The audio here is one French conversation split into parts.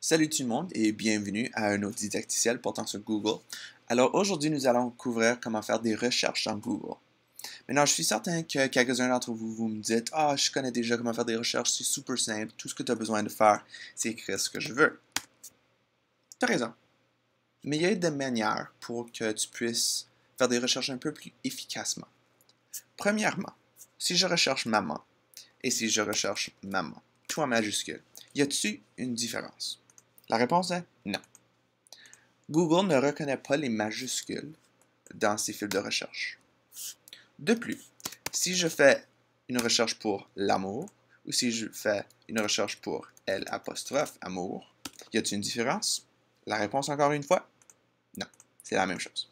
Salut tout le monde et bienvenue à un autre didacticiel portant sur Google. Alors aujourd'hui, nous allons couvrir comment faire des recherches dans Google. Maintenant, je suis certain que quelques-uns d'entre vous, vous me dites « Ah, je connais déjà comment faire des recherches, c'est super simple, tout ce que tu as besoin de faire, c'est écrire ce que je veux. » Tu as raison. Mais il y a des manières pour que tu puisses faire des recherches un peu plus efficacement. Premièrement, si je recherche maman et si je recherche maman, tout en majuscule, y a-t-il une différence? La réponse est non. Google ne reconnaît pas les majuscules dans ses fils de recherche. De plus, si je fais une recherche pour l'amour ou si je fais une recherche pour L'(amour, y a-t-il une différence? La réponse encore une fois, non, c'est la même chose.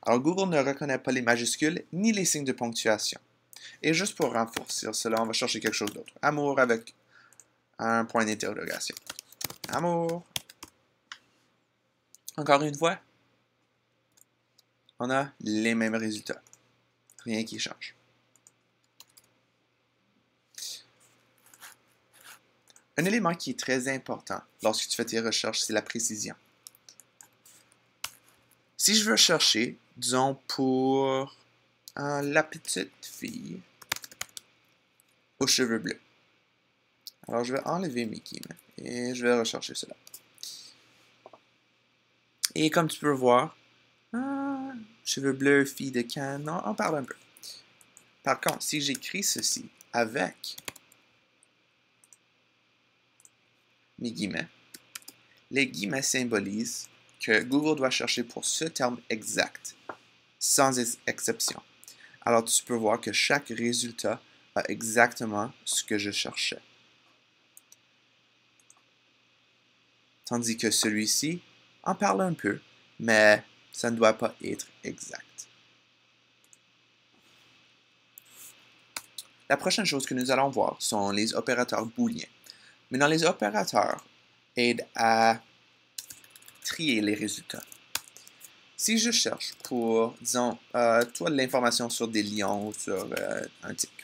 Alors Google ne reconnaît pas les majuscules ni les signes de ponctuation. Et juste pour renforcer cela, on va chercher quelque chose d'autre. Amour avec un point d'interrogation. Amour. Encore une fois, on a les mêmes résultats. Rien qui change. Un élément qui est très important lorsque tu fais tes recherches, c'est la précision. Si je veux chercher, disons pour la petite fille aux cheveux bleus, alors je vais enlever mes guillemets et je vais rechercher cela. Et comme tu peux voir, cheveux bleus, fille de Cannes, on parle un peu. Par contre, si j'écris ceci avec mes guillemets, les guillemets symbolisent que Google doit chercher pour ce terme exact, sans exception. Alors tu peux voir que chaque résultat a exactement ce que je cherchais. Tandis que celui-ci en parle un peu, mais ça ne doit pas être exact. La prochaine chose que nous allons voir sont les opérateurs booléens. Maintenant, les opérateurs aident à trier les résultats. Si je cherche pour, disons, toi, l'information sur des lions ou sur un tigre.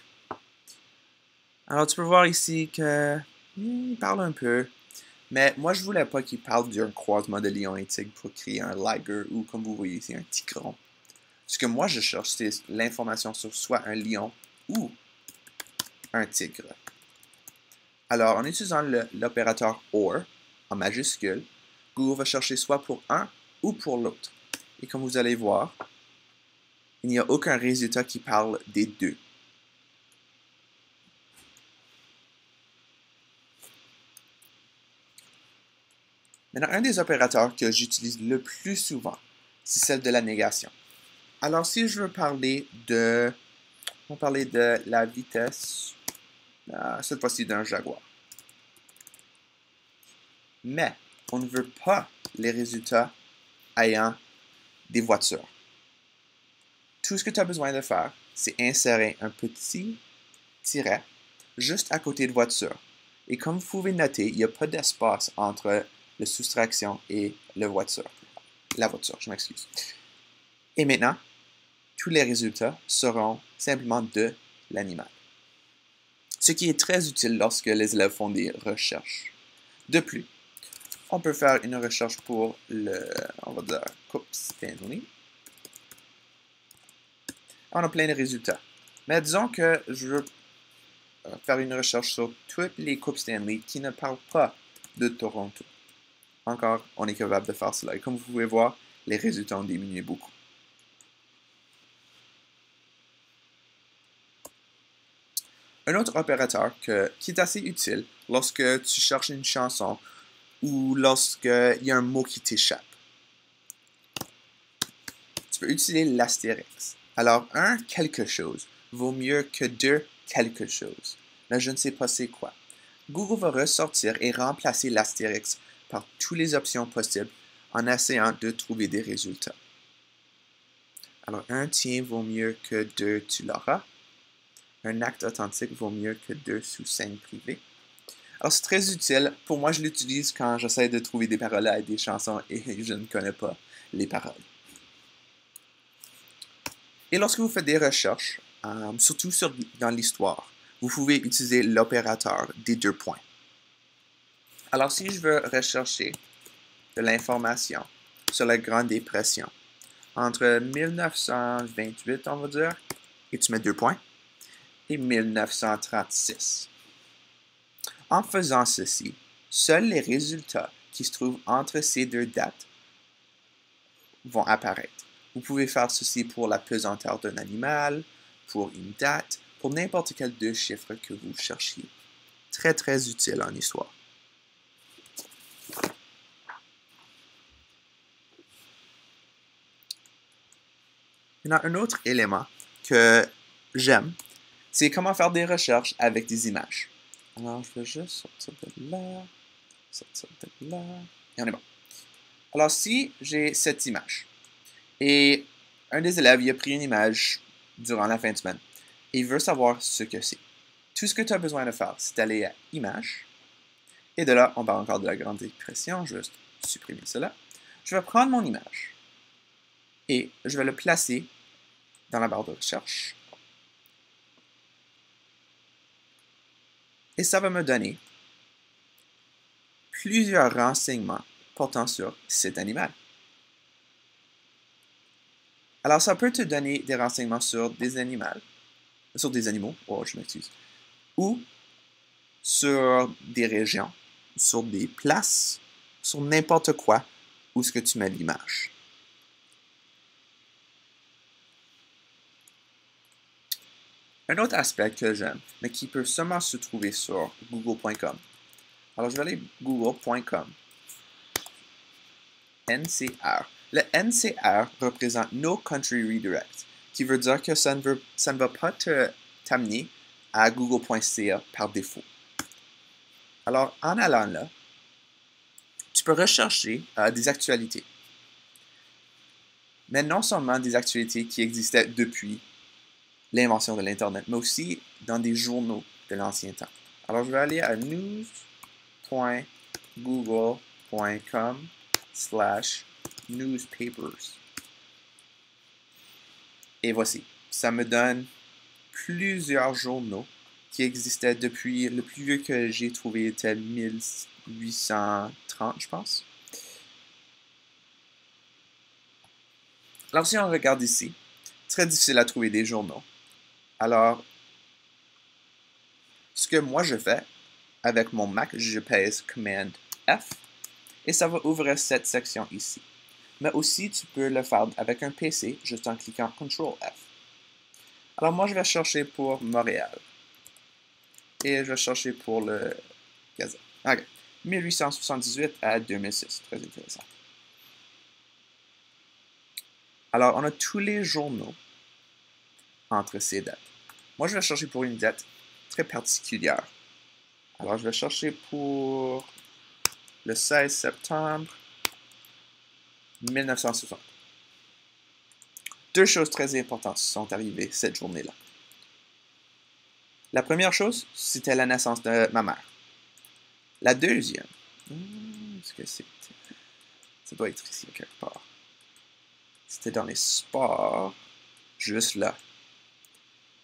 Alors, tu peux voir ici qu'il parle un peu, mais moi, je ne voulais pas qu'il parle d'un croisement de lion et tigre pour créer un liger ou, comme vous voyez ici, un tigron. Ce que moi, je cherche, c'est l'information sur soit un lion ou un tigre. Alors, en utilisant l'opérateur OR en majuscule, Google va chercher soit pour un ou pour l'autre. Et comme vous allez voir, il n'y a aucun résultat qui parle des deux. Maintenant, un des opérateurs que j'utilise le plus souvent, c'est celle de la négation. Alors, si je veux parler on va parler de la vitesse, cette fois-ci d'un jaguar. Mais, on ne veut pas les résultats ayant des voitures. Tout ce que tu as besoin de faire, c'est insérer un petit tiret juste à côté de voiture. Et comme vous pouvez noter, il n'y a pas d'espace entre la soustraction et la voiture, je m'excuse. Et maintenant, tous les résultats seront simplement de l'animal. Ce qui est très utile lorsque les élèves font des recherches. De plus, on peut faire une recherche pour on va dire, Coupe Stanley. On a plein de résultats. Mais disons que je veux faire une recherche sur toutes les Coupes Stanley qui ne parlent pas de Toronto. Encore, on est capable de faire cela. Et comme vous pouvez voir, les résultats ont diminué beaucoup. Un autre opérateur qui est assez utile lorsque tu cherches une chanson ou lorsqu'il y a un mot qui t'échappe. Tu peux utiliser l'astérix. Alors, un quelque chose vaut mieux que deux quelque chose. Mais je ne sais pas c'est quoi. Google va ressortir et remplacer l'astérix par toutes les options possibles en essayant de trouver des résultats. Alors, un tien vaut mieux que deux tu l'auras. Un acte authentique vaut mieux que deux sous scène privée. Alors, c'est très utile. Pour moi, je l'utilise quand j'essaie de trouver des paroles à des chansons et je ne connais pas les paroles. Et lorsque vous faites des recherches, surtout dans l'histoire, vous pouvez utiliser l'opérateur des deux points. Alors, si je veux rechercher de l'information sur la Grande Dépression entre 1928, on va dire, et tu mets 2 points, et 1936. En faisant ceci, seuls les résultats qui se trouvent entre ces deux dates vont apparaître. Vous pouvez faire ceci pour la pesanteur d'un animal, pour une date, pour n'importe quel deux chiffres que vous cherchiez. Très, très utile en histoire. Maintenant, un autre élément que j'aime, c'est comment faire des recherches avec des images. Alors, je vais juste sortir de là, et on est bon. Alors, si j'ai cette image, et un des élèves, il a pris une image durant la fin de semaine, et il veut savoir ce que c'est. Tout ce que tu as besoin de faire, c'est d'aller à Images, et de là, on parle encore de la Grande Dépression, je vais juste supprimer cela. Je vais prendre mon image, et je vais le placer dans la barre de recherche. Et ça va me donner plusieurs renseignements portant sur cet animal. Alors, ça peut te donner des renseignements sur des animaux, oh, je m'excuse, ou sur des régions, sur des places, sur n'importe quoi où est-ce que tu mets l'image. Un autre aspect que j'aime, mais qui peut seulement se trouver sur google.com. Alors, je vais aller google.com. NCR. Le NCR représente No Country Redirect, qui veut dire que ça ne va pas t'amener à google.ca par défaut. Alors, en allant là, tu peux rechercher des actualités. Mais non seulement des actualités qui existaient depuis l'invention de l'Internet, mais aussi dans des journaux de l'ancien temps. Alors, je vais aller à news.google.com/newspapers. Et voici, ça me donne plusieurs journaux qui existaient depuis, le plus vieux que j'ai trouvé était 1830, je pense. Alors, si on regarde ici, très difficile à trouver des journaux. Alors, ce que moi je fais avec mon Mac, je pèse Command F et ça va ouvrir cette section ici. Mais aussi, tu peux le faire avec un PC juste en cliquant Ctrl F. Alors, moi, je vais chercher pour Montréal. Et je vais chercher pour le Gazette. OK. 1878 à 2006. Très intéressant. Alors, on a tous les journaux entre ces dates. Moi, je vais chercher pour une date très particulière. Alors, je vais chercher pour le 16 septembre 1960. Deux choses très importantes sont arrivées cette journée-là. La première chose, c'était la naissance de ma mère. La deuxième, est-ce que c'était? Ça doit être ici quelque part. C'était dans les sports, juste là.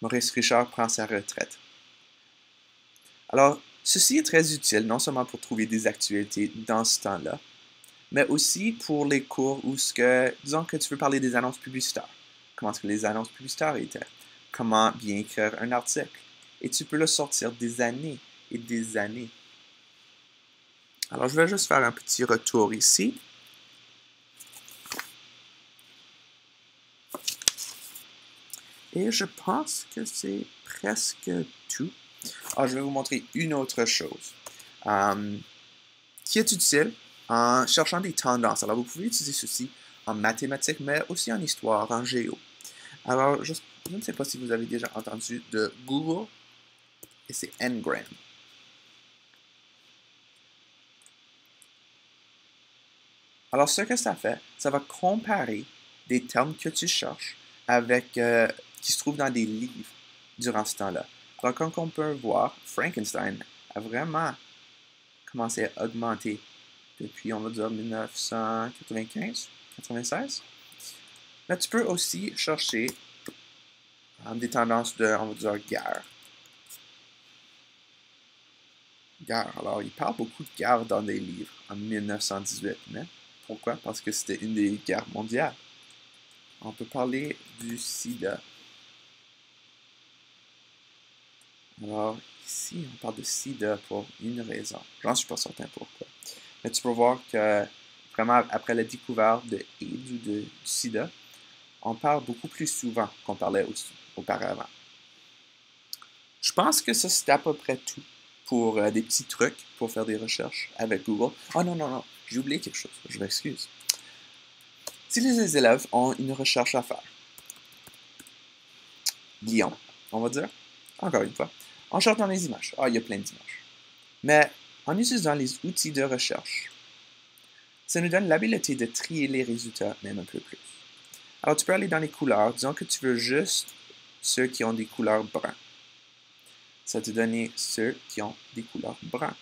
Maurice Richard prend sa retraite. Alors, ceci est très utile, non seulement pour trouver des actualités dans ce temps-là, mais aussi pour les cours où disons que tu veux parler des annonces publicitaires. Comment est-ce que les annonces publicitaires étaient? Comment bien écrire un article? Et tu peux le sortir des années et des années. Alors, je vais juste faire un petit retour ici. Et je pense que c'est presque tout. Alors, je vais vous montrer une autre chose qui est utile en cherchant des tendances. Alors, vous pouvez utiliser ceci en mathématiques, mais aussi en histoire, en géo. Alors, je ne sais pas si vous avez déjà entendu de Google, et c'est Ngram. Alors, ce que ça fait, ça va comparer des termes que tu cherches avec qui se trouvent dans des livres durant ce temps-là. Alors, comme on peut voir, Frankenstein a vraiment commencé à augmenter depuis, on va dire, 1995, 96. Mais tu peux aussi chercher des tendances de, on va dire, guerre. Guerre. Alors, il parle beaucoup de guerre dans des livres en 1918, mais pourquoi? Parce que c'était une des guerres mondiales. On peut parler du sida. Alors, ici, on parle de sida pour une raison. J'en suis pas certain pourquoi. Mais tu peux voir que, vraiment, après la découverte de AIDS ou du sida, on parle beaucoup plus souvent qu'on parlait auparavant. Je pense que ça, c'est à peu près tout pour des petits trucs pour faire des recherches avec Google. Oh non, non, non, j'ai oublié quelque chose, je m'excuse. Si les élèves ont une recherche à faire, Lyon, on va dire, encore une fois, on cherche dans les images. Ah, il y a plein d'images. Mais en utilisant les outils de recherche, ça nous donne l'habilité de trier les résultats même un peu plus. Alors, tu peux aller dans les couleurs, disons que tu veux juste ceux qui ont des couleurs bruns. Ça va te donner ceux qui ont des couleurs bruns.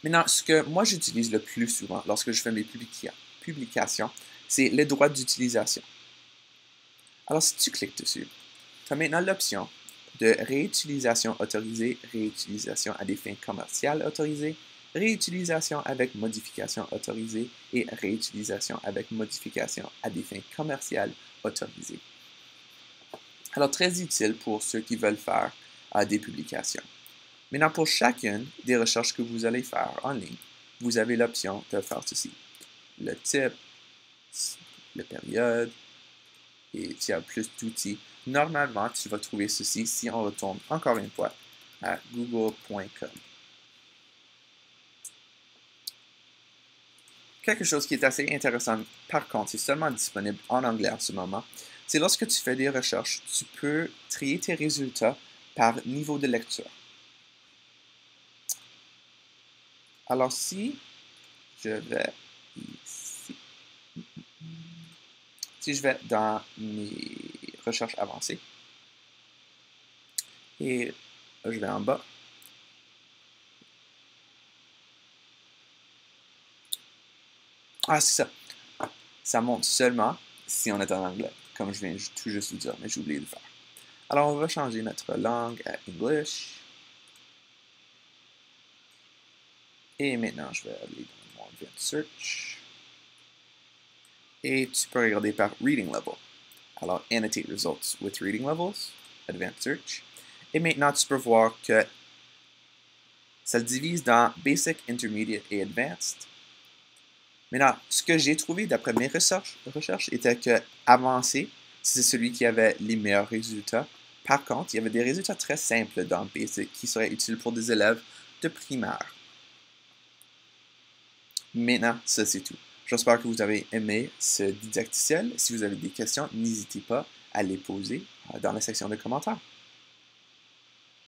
Maintenant, ce que moi j'utilise le plus souvent lorsque je fais mes publications, c'est les droits d'utilisation. Alors, si tu cliques dessus, tu as maintenant l'option de réutilisation autorisée, réutilisation à des fins commerciales autorisées, réutilisation avec modification autorisée et réutilisation avec modification à des fins commerciales autorisées. Alors, très utile pour ceux qui veulent faire des publications. Maintenant, pour chacune des recherches que vous allez faire en ligne, vous avez l'option de faire ceci. Le type, la période, et tu as plus d'outils. Normalement, tu vas trouver ceci si on retourne encore une fois à google.com. Quelque chose qui est assez intéressant, par contre, c'est seulement disponible en anglais en ce moment, c'est lorsque tu fais des recherches, tu peux trier tes résultats par niveau de lecture. Alors, si je vais ici, si je vais dans mes recherches avancées, et je vais en bas, ah, c'est ça. Ça monte seulement si on est en anglais, comme je viens tout juste de dire, mais j'ai oublié de le faire. Alors, on va changer notre langue à English. Et maintenant, je vais aller dans mon Advanced Search. Et tu peux regarder par Reading Level. Alors, Annotate Results with Reading Levels, Advanced Search. Et maintenant, tu peux voir que ça le divise dans Basic, Intermediate et Advanced. Maintenant, ce que j'ai trouvé d'après mes recherches était que Avancé, c'est celui qui avait les meilleurs résultats. Par contre, il y avait des résultats très simples dans Basic qui seraient utiles pour des élèves de primaire. Maintenant, ça c'est tout. J'espère que vous avez aimé ce didacticiel. Si vous avez des questions, n'hésitez pas à les poser dans la section de commentaires.